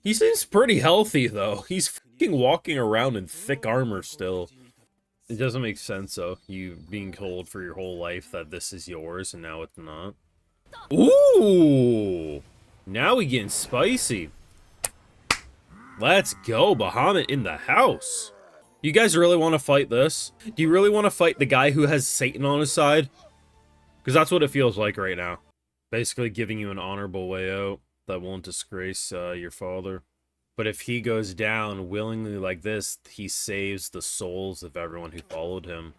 He seems pretty healthy, though. He's fucking walking around in thick armor still. It doesn't make sense, though, you being told for your whole life that this is yours, and now it's not. Ooh! Now we getting spicy. Let's go, Bahamut in the house. You guys really want to fight this? Do you really want to fight the guy who has Satan on his side? Because that's what it feels like right now. Basically giving you an honorable way out that won't disgrace your father. But if he goes down willingly like this, he saves the souls of everyone who followed him.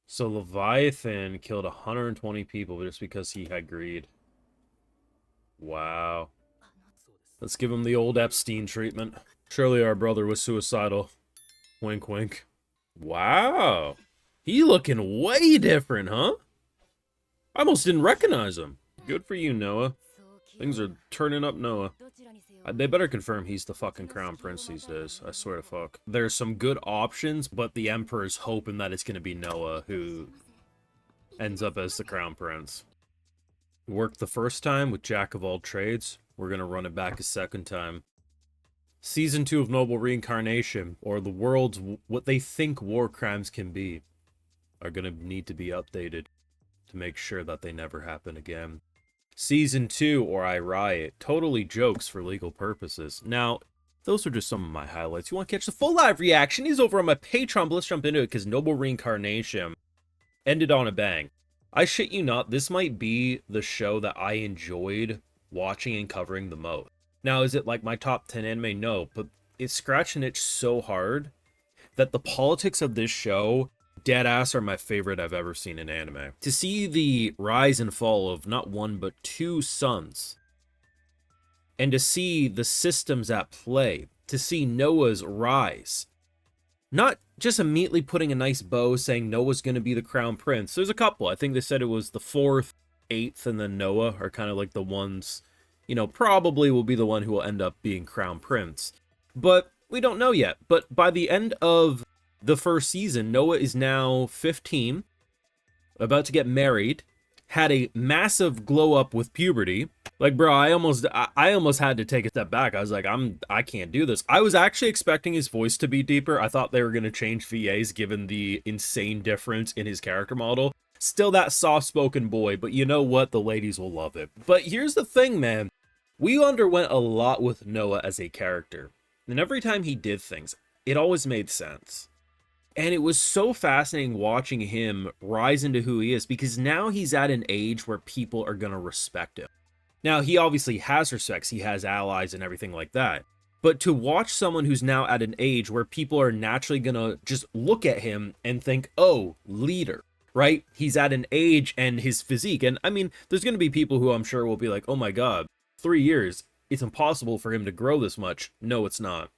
So Leviathan killed 120 people just because he had greed. Wow. Let's give him the old Epstein treatment. Surely our brother was suicidal. Wink, wink. Wow. He looking way different, huh? I almost didn't recognize him. Good for you, Noah. Things are turning up, Noah. They better confirm he's the fucking crown prince these days. I swear to fuck. There's some good options, but the Emperor's hoping that it's gonna be Noah who ends up as the crown prince. Worked the first time with Jack of all trades. We're gonna run it back a second time. Season 2 of Noble Reincarnation, or the world's what they think war crimes can be, are gonna need to be updated to make sure that they never happen again. Season 2, or I Riot, totally jokes for legal purposes. Now, those are just some of my highlights. You want to catch the full live reaction? He's over on my Patreon, but let's jump into it, because Noble Reincarnation ended on a bang. I shit you not, this might be the show that I enjoyed watching and covering the most. Now, is it like my top 10 anime? No, but it's scratching itch so hard that the politics of this show, deadass, are my favorite I've ever seen in anime. To see the rise and fall of not one, but two suns, and to see the systems at play, to see Noah's rise, not just immediately putting a nice bow saying Noah's going to be the crown prince. There's a couple. I think they said it was the 4th, 8th, and then Noah are kind of like the ones, you know, probably will be the one who will end up being crown prince. But we don't know yet. But by the end of the first season, Noah is now 15, about to get married, had a massive glow up with puberty. Like, bro, I almost had to take a step back. I was like, I can't do this. I was actually expecting his voice to be deeper. I thought they were going to change VAs given the insane difference in his character model. Still that soft-spoken boy, but you know what? The ladies will love it. But here's the thing, man. We underwent a lot with Noah as a character. And every time he did things, it always made sense. And it was so fascinating watching him rise into who he is, because now he's at an age where people are going to respect him. Now, he obviously has respects, he has allies and everything like that. But to watch someone who's now at an age where people are naturally going to just look at him and think, oh, leader, right? He's at an age and his physique. And I mean, there's going to be people who I'm sure will be like, oh my God, 3 years, it's impossible for him to grow this much. No, it's not.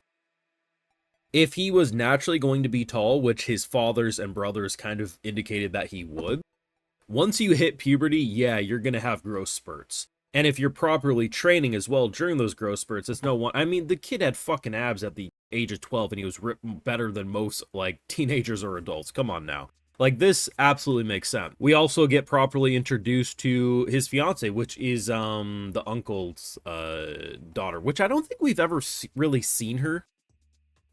If he was naturally going to be tall, which his fathers and brothers kind of indicated that he would, once you hit puberty, yeah, you're going to have growth spurts. And if you're properly training as well during those growth spurts, it's no one. I mean, the kid had fucking abs at the age of 12 and he was ripped better than most, like, teenagers or adults. Come on now. Like, this absolutely makes sense. We also get properly introduced to his fiance, which is the uncle's daughter, which I don't think we've ever really seen her.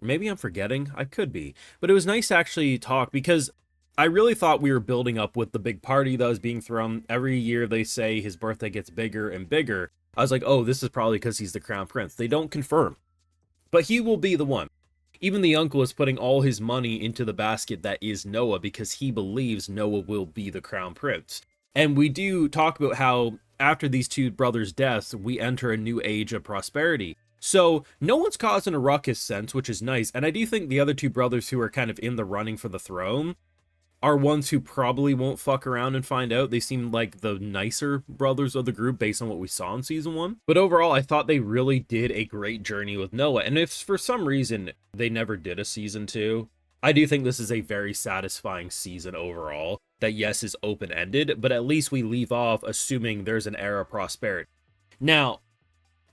Maybe I'm forgetting. I could be. But it was nice to actually talk, because I really thought we were building up with the big party that was being thrown. Every year they say his birthday gets bigger and bigger. I was like, oh, this is probably because he's the crown prince. They don't confirm. But he will be the one. Even the uncle is putting all his money into the basket that is Noah, because he believes Noah will be the crown prince. And we do talk about how after these two brothers' deaths, we enter a new age of prosperity. So no one's causing a ruckus sense, which is nice. And I do think the other two brothers who are kind of in the running for the throne are ones who probably won't fuck around and find out. They seem like the nicer brothers of the group based on what we saw in season 1. But overall, I thought they really did a great journey with Noah. And if for some reason they never did a season 2, I do think this is a very satisfying season overall. That, yes, is open-ended, but at least we leave off assuming there's an era of prosperity. Now,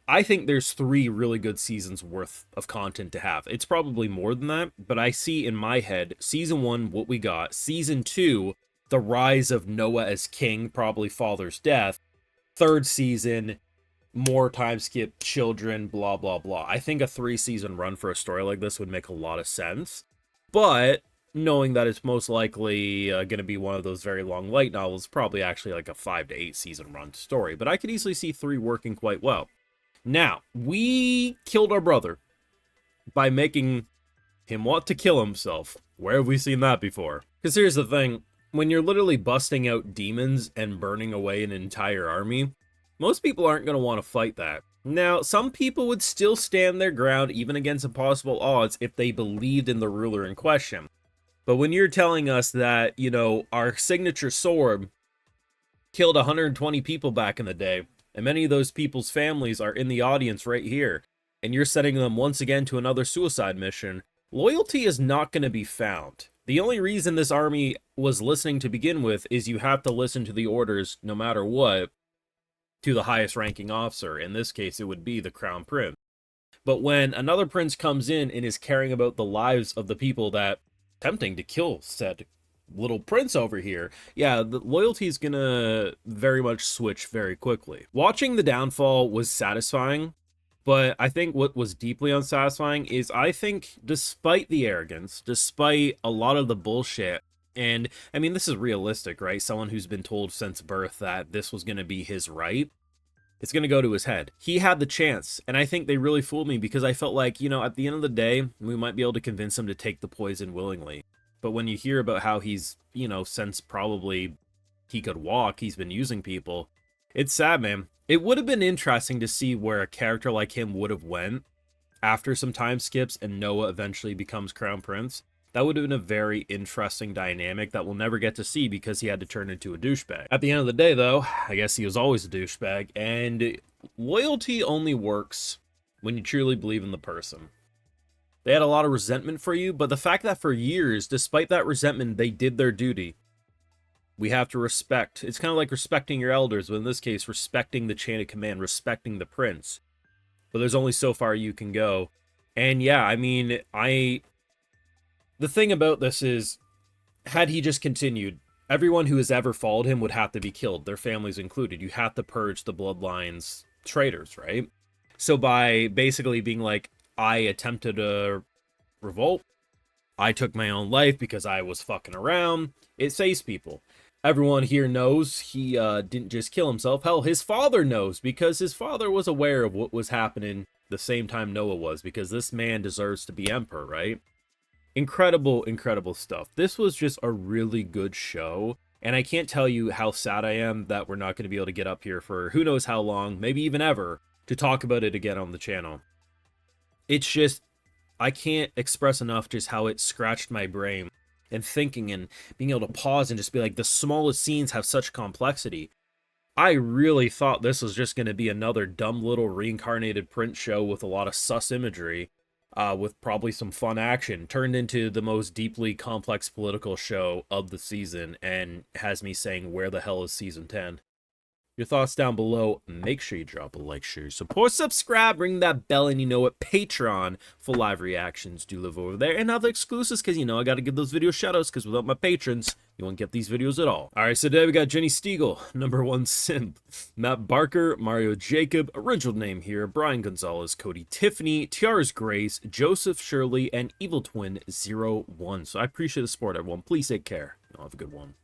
I think there's 3 really good seasons worth of content to have. It's probably more than that, but I see in my head, season 1, what we got. Season 2, the rise of Noah as king, probably father's death. 3rd season, more time skip, children, blah, blah, blah. I think a 3-season run for a story like this would make a lot of sense. But knowing that it's most likely going to be one of those very long light novels, probably actually like a 5 to 8 season run story. But I could easily see 3 working quite well. Now, we killed our brother by making him want to kill himself. Where have we seen that before? Because here's the thing. When you're literally busting out demons and burning away an entire army, most people aren't going to want to fight that. Now, some people would still stand their ground even against impossible odds if they believed in the ruler in question. But when you're telling us that, you know, our signature sword killed 120 people back in the day, and many of those people's families are in the audience right here, and you're sending them once again to another suicide mission, loyalty is not going to be found. The only reason this army was listening to begin with is you have to listen to the orders, no matter what, to the highest ranking officer. In this case, it would be the Crown Prince. But when another prince comes in and is caring about the lives of the people that attempting to kill said little prince over here, yeah, the loyalty is gonna very much switch very quickly. Watching the downfall was satisfying, but I think what was deeply unsatisfying is I think despite the arrogance, despite a lot of the bullshit, and I mean, this is realistic, right? Someone who's been told since birth that this was going to be his right, it's going to go to his head. He had the chance, and I think they really fooled me because I felt like, you know, at the end of the day, we might be able to convince him to take the poison willingly. But when you hear about how he's, you know, since probably he could walk, he's been using people, it's sad, man. It would have been interesting to see where a character like him would have went after some time skips and Noah eventually becomes Crown Prince. That would have been a very interesting dynamic that we'll never get to see because he had to turn into a douchebag. At the end of the day, though, I guess he was always a douchebag, and loyalty only works when you truly believe in the person. They had a lot of resentment for you, but the fact that for years, despite that resentment, they did their duty, we have to respect. It's kind of like respecting your elders, but in this case, respecting the chain of command, respecting the prince. But there's only so far you can go. And yeah, I mean, the thing about this is, had he just continued, everyone who has ever followed him would have to be killed, their families included. You have to purge the bloodline's traitors, right? So by basically being like, I attempted a revolt, I took my own life because I was fucking around, it saves people. Everyone here knows he didn't just kill himself. Hell, his father knows because his father was aware of what was happening the same time Noah was, because this man deserves to be emperor, right? Incredible, incredible stuff. This was just a really good show, and I can't tell you how sad I am that we're not going to be able to get up here for who knows how long, maybe even ever, to talk about it again on the channel. It's just, I can't express enough just how it scratched my brain, and thinking and being able to pause and just be like, the smallest scenes have such complexity. I really thought this was just going to be another dumb little reincarnated Prince show with a lot of sus imagery, with probably some fun action, turned into the most deeply complex political show of the season, and has me saying, where the hell is season 10? Your thoughts down below. Make sure you drop a like, share, support, subscribe, ring that bell, and you know what, Patreon for live reactions do live over there, and other exclusives, because you know I gotta give those video shoutouts, because without my patrons, you won't get these videos at all. Alright, so today we got Jenny Stiegel, #1 simp, Matt Barker, Mario Jacob, original name here, Brian Gonzalez, Cody Tiffany, Tiara's Grace, Joseph Shirley, and Evil Twin 01. So I appreciate the support, everyone. Please take care. Y'all have a good one.